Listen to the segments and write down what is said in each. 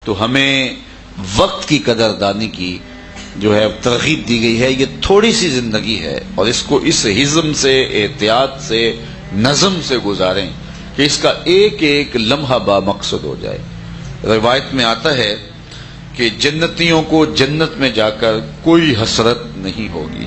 تو ہمیں وقت کی قدردانی کی جو ہے ترغیب دی گئی ہے. یہ تھوڑی سی زندگی ہے اور اس کو اس حزم سے، احتیاط سے، نظم سے گزاریں کہ اس کا ایک ایک لمحہ با مقصد ہو جائے. روایت میں آتا ہے کہ جنتیوں کو جنت میں جا کر کوئی حسرت نہیں ہوگی.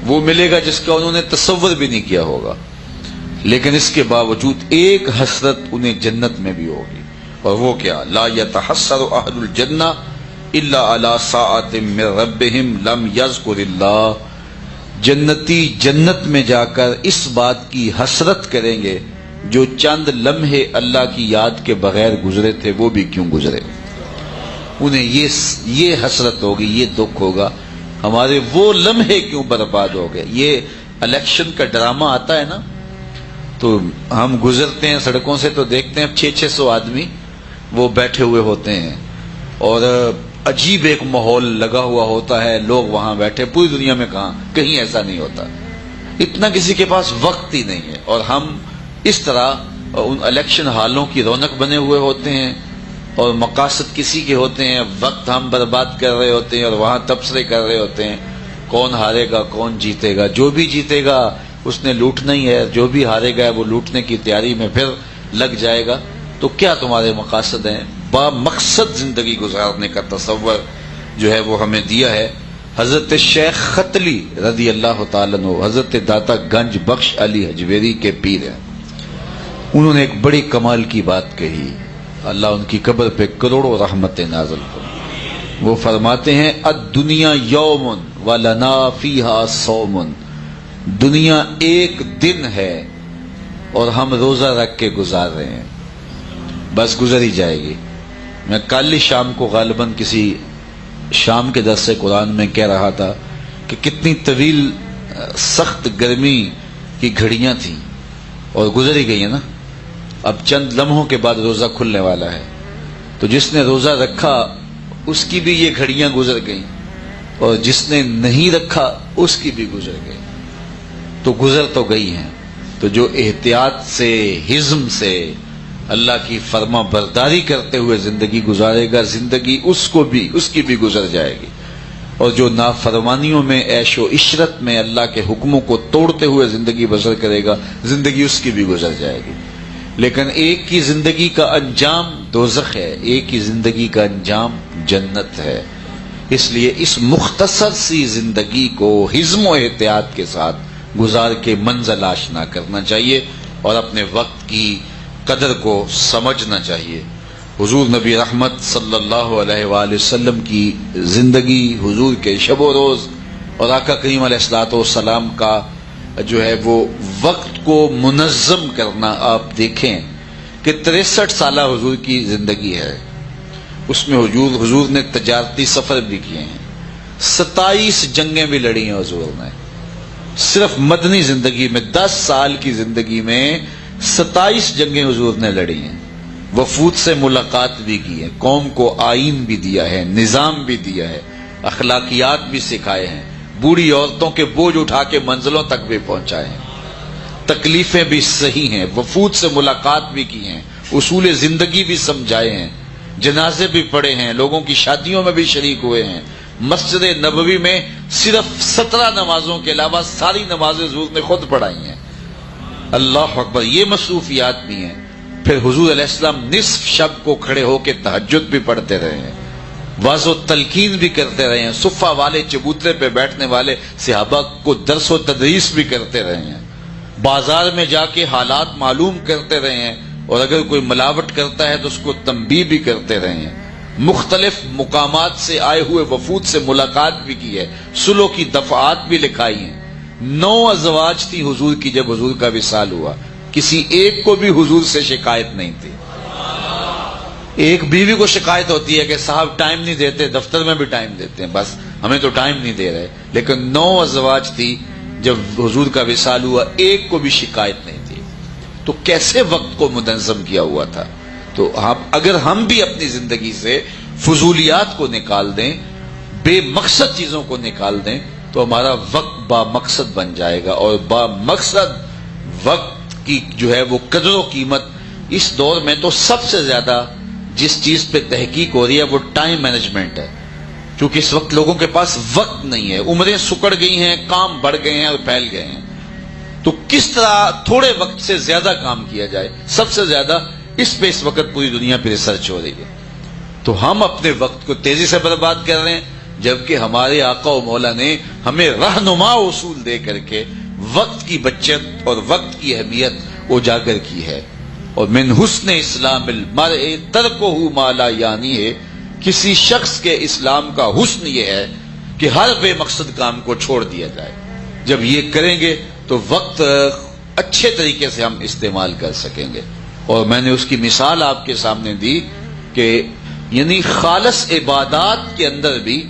وہ ملے گا جس کا انہوں نے تصور بھی نہیں کیا ہوگا، لیکن اس کے باوجود ایک حسرت انہیں جنت میں بھی ہوگی. اور وہ کیا؟ لا يتحسر اہل الجنہ الا علی ساعۃ من ربہم لم یذکر اللہ. جنتی جنت میں جا کر اس بات کی حسرت کریں گے جو چند لمحے اللہ کی یاد کے بغیر گزرے تھے، وہ بھی کیوں گزرے. انہیں یہ حسرت ہوگی، یہ دکھ ہوگا، ہمارے وہ لمحے کیوں برباد ہو گئے. یہ الیکشن کا ڈرامہ آتا ہے نا، تو ہم گزرتے ہیں سڑکوں سے تو دیکھتے ہیں 600 آدمی وہ بیٹھے ہوئے ہوتے ہیں اور عجیب ایک ماحول لگا ہوا ہوتا ہے، لوگ وہاں بیٹھے. پوری دنیا میں کہیں ایسا نہیں ہوتا. اتنا کسی کے پاس وقت ہی نہیں ہے، اور ہم اس طرح ان الیکشن ہالوں کی رونق بنے ہوئے ہوتے ہیں اور مقاصد کسی کے ہوتے ہیں. وقت ہم برباد کر رہے ہوتے ہیں اور وہاں تبصرے کر رہے ہوتے ہیں کون ہارے گا کون جیتے گا. جو بھی جیتے گا اس نے لوٹنا ہی ہے، جو بھی ہارے گا وہ لوٹنے کی تیاری میں پھر لگ جائے گا. تو کیا تمہارے مقاصد ہیں؟ با مقصد زندگی گزارنے کا تصور جو ہے وہ ہمیں دیا ہے. حضرت شیخ ختلی رضی اللہ تعالیٰ عنہ حضرت داتا گنج بخش علی حجویری کے پیر ہیں. انہوں نے ایک بڑی کمال کی بات کہی، اللہ ان کی قبر پہ کروڑوں رحمتیں نازل کریں. وہ فرماتے ہیں الدنیا یوم ولنا فیہا صوم. دنیا ایک دن ہے اور ہم روزہ رکھ کے گزار رہے ہیں، بس گزر ہی جائے گی. میں کل ہی شام کو غالباً کسی شام کے درس قرآن میں کہہ رہا تھا کہ کتنی طویل سخت گرمی کی گھڑیاں تھیں اور گزر ہی گئی ہیں نا. اب چند لمحوں کے بعد روزہ کھلنے والا ہے، تو جس نے روزہ رکھا اس کی بھی یہ گھڑیاں گزر گئیں اور جس نے نہیں رکھا اس کی بھی گزر گئی. تو گزر تو گئی ہیں. تو جو احتیاط سے، حزم سے، اللہ کی فرما برداری کرتے ہوئے زندگی گزارے گا، زندگی اس کی بھی گزر جائے گی. اور جو نافرمانیوں میں، عیش و عشرت میں اللہ کے حکموں کو توڑتے ہوئے زندگی بسر کرے گا، زندگی اس کی بھی گزر جائے گی. لیکن ایک کی زندگی کا انجام دوزخ ہے، ایک کی زندگی کا انجام جنت ہے. اس لیے اس مختصر سی زندگی کو حزم و احتیاط کے ساتھ گزار کے منزل آشنا کرنا چاہیے اور اپنے وقت کی قدر کو سمجھنا چاہیے. حضور نبی رحمت صلی اللہ علیہ وآلہ وسلم کی زندگی، حضور کے شب و روز اور آقا کریم علیہ الصلوۃ والسلام کا جو ہے وہ وقت کو منظم کرنا. آپ دیکھیں کہ 63 سالہ حضور کی زندگی ہے، اس میں حضور نے تجارتی سفر بھی کیے ہیں، 27 جنگیں بھی لڑی ہیں حضور نے. صرف مدنی زندگی میں 10 سال کی زندگی میں 27 جنگیں حضور نے لڑی ہیں. وفود سے ملاقات بھی کی ہے، قوم کو آئین بھی دیا ہے، نظام بھی دیا ہے، اخلاقیات بھی سکھائے ہیں، بوڑھی عورتوں کے بوجھ اٹھا کے منزلوں تک بھی پہنچائے ہیں، تکلیفیں بھی صحیح ہیں، وفود سے ملاقات بھی کی ہیں، اصول زندگی بھی سمجھائے ہیں، جنازے بھی پڑھے ہیں، لوگوں کی شادیوں میں بھی شریک ہوئے ہیں. مسجد نبوی میں صرف 17 نمازوں کے علاوہ ساری نمازیں حضور نے خود پڑھائی ہیں. اللہ اکبر. یہ مصروفیات بھی ہیں. پھر حضور علیہ السلام نصف شب کو کھڑے ہو کے تہجد بھی پڑھتے رہے ہیں، واعظ و تلقین بھی کرتے رہے ہیں، صفہ والے چبوترے پہ بیٹھنے والے صحابہ کو درس و تدریس بھی کرتے رہے ہیں، بازار میں جا کے حالات معلوم کرتے رہے ہیں، اور اگر کوئی ملاوٹ کرتا ہے تو اس کو تنبیہ بھی کرتے رہے ہیں. مختلف مقامات سے آئے ہوئے وفود سے ملاقات بھی کی ہے، صلح کی دفعات بھی لکھائی ہیں. 9 ازواج تھی حضور کی جب حضور کا وصال ہوا، کسی ایک کو بھی حضور سے شکایت نہیں تھی. ایک بیوی کو شکایت ہوتی ہے کہ صاحب ٹائم نہیں دیتے، دفتر میں بھی ٹائم دیتے ہیں، بس ہمیں تو ٹائم نہیں دے رہے. لیکن 9 ازواج تھی جب حضور کا وصال ہوا، ایک کو بھی شکایت نہیں تھی. تو کیسے وقت کو منظم کیا ہوا تھا. تو اگر ہم بھی اپنی زندگی سے فضولیات کو نکال دیں، بے مقصد چیزوں کو نکال دیں، تو ہمارا وقت با مقصد بن جائے گا. اور با مقصد وقت کی جو ہے وہ قدر و قیمت اس دور میں تو سب سے زیادہ جس چیز پہ تحقیق ہو رہی ہے وہ ٹائم مینجمنٹ ہے، کیونکہ اس وقت لوگوں کے پاس وقت نہیں ہے، عمریں سکڑ گئی ہیں، کام بڑھ گئے ہیں اور پھیل گئے ہیں، تو کس طرح تھوڑے وقت سے زیادہ کام کیا جائے، سب سے زیادہ اس پہ اس وقت پوری دنیا پہ ریسرچ ہو رہی ہے۔ تو ہم اپنے وقت کو تیزی سے برباد کر رہے ہیں، جبکہ ہمارے آقا و مولا نے ہمیں رہنما اصول دے کر کے وقت کی بچت اور وقت کی اہمیت اجاگر کی ہے۔ اور من حسن اسلام المرء ترکہ ما لا یعنی ہے، کسی شخص کے اسلام کا حسن یہ ہے کہ ہر بے مقصد کام کو چھوڑ دیا جائے۔ جب یہ کریں گے تو وقت اچھے طریقے سے ہم استعمال کر سکیں گے۔ اور میں نے اس کی مثال آپ کے سامنے دی کہ یعنی خالص عبادات کے اندر بھی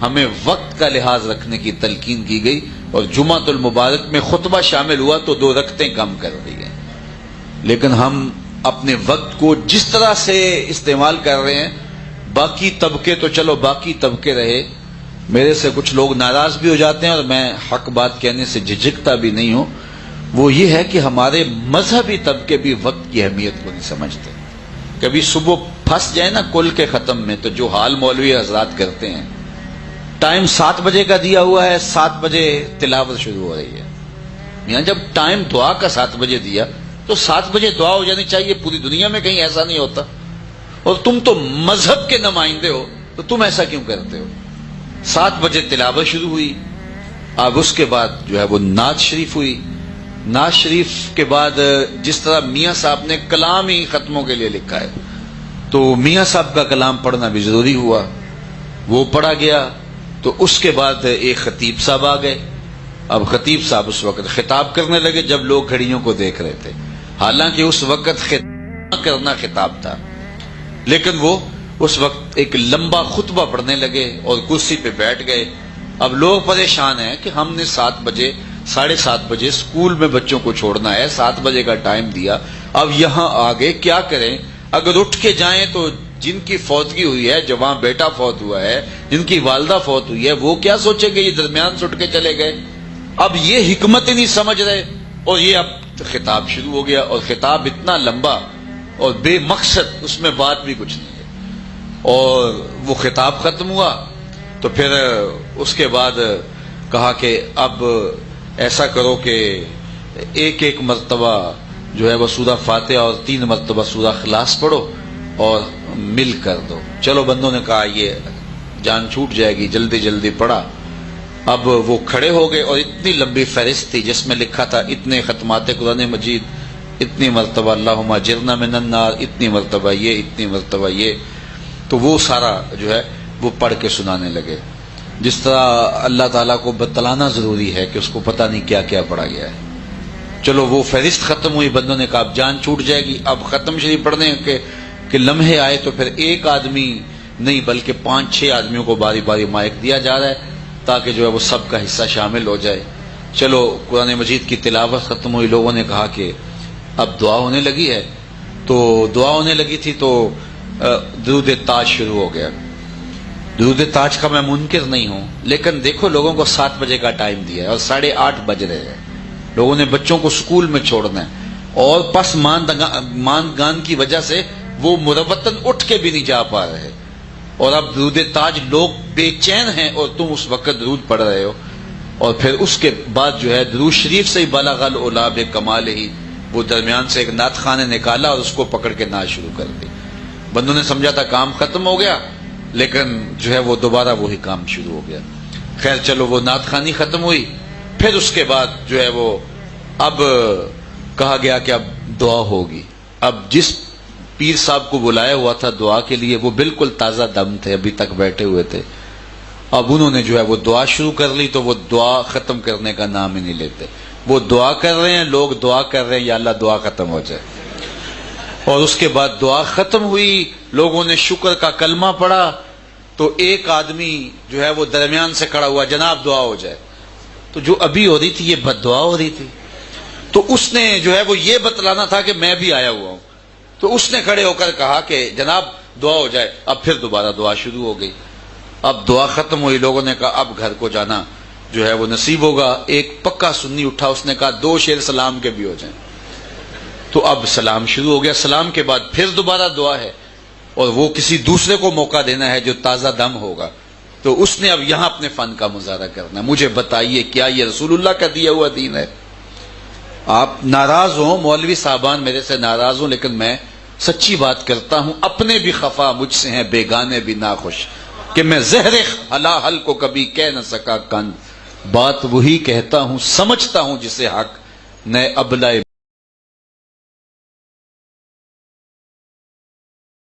ہمیں وقت کا لحاظ رکھنے کی تلقین کی گئی، اور جمعۃ المبارک میں خطبہ شامل ہوا تو 2 رکعتیں کم کر دی گئیں۔ لیکن ہم اپنے وقت کو جس طرح سے استعمال کر رہے ہیں، باقی طبقے تو چلو باقی طبقے رہے، میرے سے کچھ لوگ ناراض بھی ہو جاتے ہیں اور میں حق بات کہنے سے جھجکتا بھی نہیں ہوں، وہ یہ ہے کہ ہمارے مذہبی طبقے بھی وقت کی اہمیت کو نہیں سمجھتے۔ کبھی صبح پھنس جائے نا کل کے ختم میں، تو جو حال مولوی حضرات کرتے ہیں، ٹائم 7 بجے کا دیا ہوا ہے، 7 بجے تلاوت شروع ہو رہی ہے۔ یہاں جب ٹائم دعا کا 7 بجے دیا تو 7 بجے دعا ہو جانی چاہیے، پوری دنیا میں کہیں ایسا نہیں ہوتا، اور تم تو مذہب کے نمائندے ہو تو تم ایسا کیوں کرتے ہو؟ 7 بجے تلاوت شروع ہوئی، اب اس کے بعد جو ہے وہ نعت شریف ہوئی، نعت شریف کے بعد جس طرح میاں صاحب نے کلام ہی ختموں کے لیے لکھا ہے، تو میاں صاحب کا کلام پڑھنا بھی ضروری ہوا، وہ پڑھا گیا۔ تو اس کے بعد ایک خطیب صاحب آ گئے، اب خطیب صاحب اس وقت خطاب کرنے لگے جب لوگ گھڑیوں کو دیکھ رہے تھے، حالانکہ اس وقت خطاب کرنا خطاب تھا، لیکن وہ اس وقت ایک لمبا خطبہ پڑھنے لگے اور کرسی پہ بیٹھ گئے۔ اب لوگ پریشان ہیں کہ ہم نے 7 بجے 7:30 بجے اسکول میں بچوں کو چھوڑنا ہے، 7 بجے کا ٹائم دیا، اب یہاں آگے کیا کریں؟ اگر اٹھ کے جائیں تو جن کی فوتگی ہوئی ہے، جوان بیٹا فوت ہوا ہے، جن کی والدہ فوت ہوئی ہے، وہ کیا سوچیں گے؟ یہ درمیان سے اٹھ کے چلے گئے۔ اب یہ حکمت ہی نہیں سمجھ رہے، اور یہ اب خطاب شروع ہو گیا، اور خطاب اتنا لمبا اور بے مقصد، اس میں بات بھی کچھ نہیں ہے، اور وہ خطاب ختم ہوا تو پھر اس کے بعد کہا کہ اب ایسا کرو کہ ایک مرتبہ جو ہے وہ سورہ فاتحہ اور 3 مرتبہ سورہ اخلاص پڑھو اور مل کر دو۔ چلو بندوں نے کہا یہ جان چھوٹ جائے گی، جلدی جلدی پڑھا۔ اب وہ کھڑے ہو گئے اور اتنی لمبی فہرست تھی جس میں لکھا تھا اتنے ختمات قرآن مجید، اتنی مرتبہ اللہم اجرنا من النار، اتنی مرتبہ یہ، اتنی مرتبہ یہ، تو وہ سارا جو ہے وہ پڑھ کے سنانے لگے، جس طرح اللہ تعالیٰ کو بتلانا ضروری ہے کہ اس کو پتہ نہیں کیا کیا پڑھا گیا ہے۔ چلو وہ فہرست ختم ہوئی، بندوں نے کہا اب جان چھوٹ جائے گی، اب ختم شریف پڑھنے کے لمحے آئے تو پھر ایک آدمی نہیں بلکہ 5-6 آدمیوں کو باری باری مائک دیا جا رہا ہے تاکہ جو ہے وہ سب کا حصہ شامل ہو جائے۔ چلو قرآن مجید کی تلاوت ختم ہوئی، لوگوں نے کہا کہ اب دعا ہونے لگی ہے، تو دعا ہونے لگی تھی تو درود تاج شروع ہو گیا۔ درود تاج کا میں منکر نہیں ہوں، لیکن دیکھو لوگوں کو 7 بجے کا ٹائم دیا ہے اور 8:30 بج رہے ہیں، لوگوں نے بچوں کو سکول میں چھوڑنا ہے، اور پس ماندگان کی وجہ سے وہ مربتاً اٹھ کے بھی نہیں جا پا رہے، اور اب درود تاج لوگ بے چین ہیں اور تم اس وقت درود پڑھ رہے ہو، اور پھر اس کے بعد جو ہے درود شریف سے ہی بلغ العلا بکمالہ ہی، وہ درمیان سے ایک نعت خواں نے نکالا اور اس کو پکڑ کے نعت شروع کر دی۔ بندوں نے سمجھا تھا کام ختم ہو گیا، لیکن جو ہے وہ دوبارہ وہی کام شروع ہو گیا۔ خیر چلو وہ نعت خوانی ختم ہوئی، پھر اس کے بعد جو ہے وہ اب کہا گیا کہ اب دعا ہوگی۔ اب جس پیر صاحب کو بلایا ہوا تھا دعا کے لیے وہ بالکل تازہ دم تھے، ابھی تک بیٹھے ہوئے تھے، اب انہوں نے جو ہے وہ دعا شروع کر لی تو وہ دعا ختم کرنے کا نام ہی نہیں لیتے۔ وہ دعا کر رہے ہیں، لوگ دعا کر رہے ہیں یا اللہ دعا ختم ہو جائے، اور اس کے بعد دعا ختم ہوئی، لوگوں نے شکر کا کلمہ پڑھا تو ایک آدمی جو ہے وہ درمیان سے کھڑا ہوا، جناب دعا ہو جائے، تو جو ابھی ہو رہی تھی یہ بد دعا ہو رہی تھی، تو اس نے جو ہے وہ یہ بتلانا تھا کہ میں بھی آیا ہوا ہوں، تو اس نے کھڑے ہو کر کہا کہ جناب دعا ہو جائے۔ اب پھر دوبارہ دعا شروع ہو گئی، اب دعا ختم ہوئی، لوگوں نے کہا اب گھر کو جانا جو ہے وہ نصیب ہوگا۔ ایک پکا سنی اٹھا، اس نے کہا 2 شعر سلام کے بھی ہو جائیں، تو اب سلام شروع ہو گیا، سلام کے بعد پھر دوبارہ دعا ہے، اور وہ کسی دوسرے کو موقع دینا ہے جو تازہ دم ہوگا، تو اس نے اب یہاں اپنے فن کا مظاہرہ کرنا ہے۔ مجھے بتائیے کیا یہ رسول اللہ کا دیا ہوا دین ہے؟ آپ ناراض ہوں، مولوی صاحبان میرے سے ناراض ہوں، لیکن میں سچی بات کرتا ہوں، اپنے بھی خفا مجھ سے ہیں، بیگانے بھی ناخوش، کہ میں زہر حل کو کبھی کہہ نہ سکا کن، بات وہی کہتا ہوں سمجھتا ہوں جسے حق، نئے ابلائے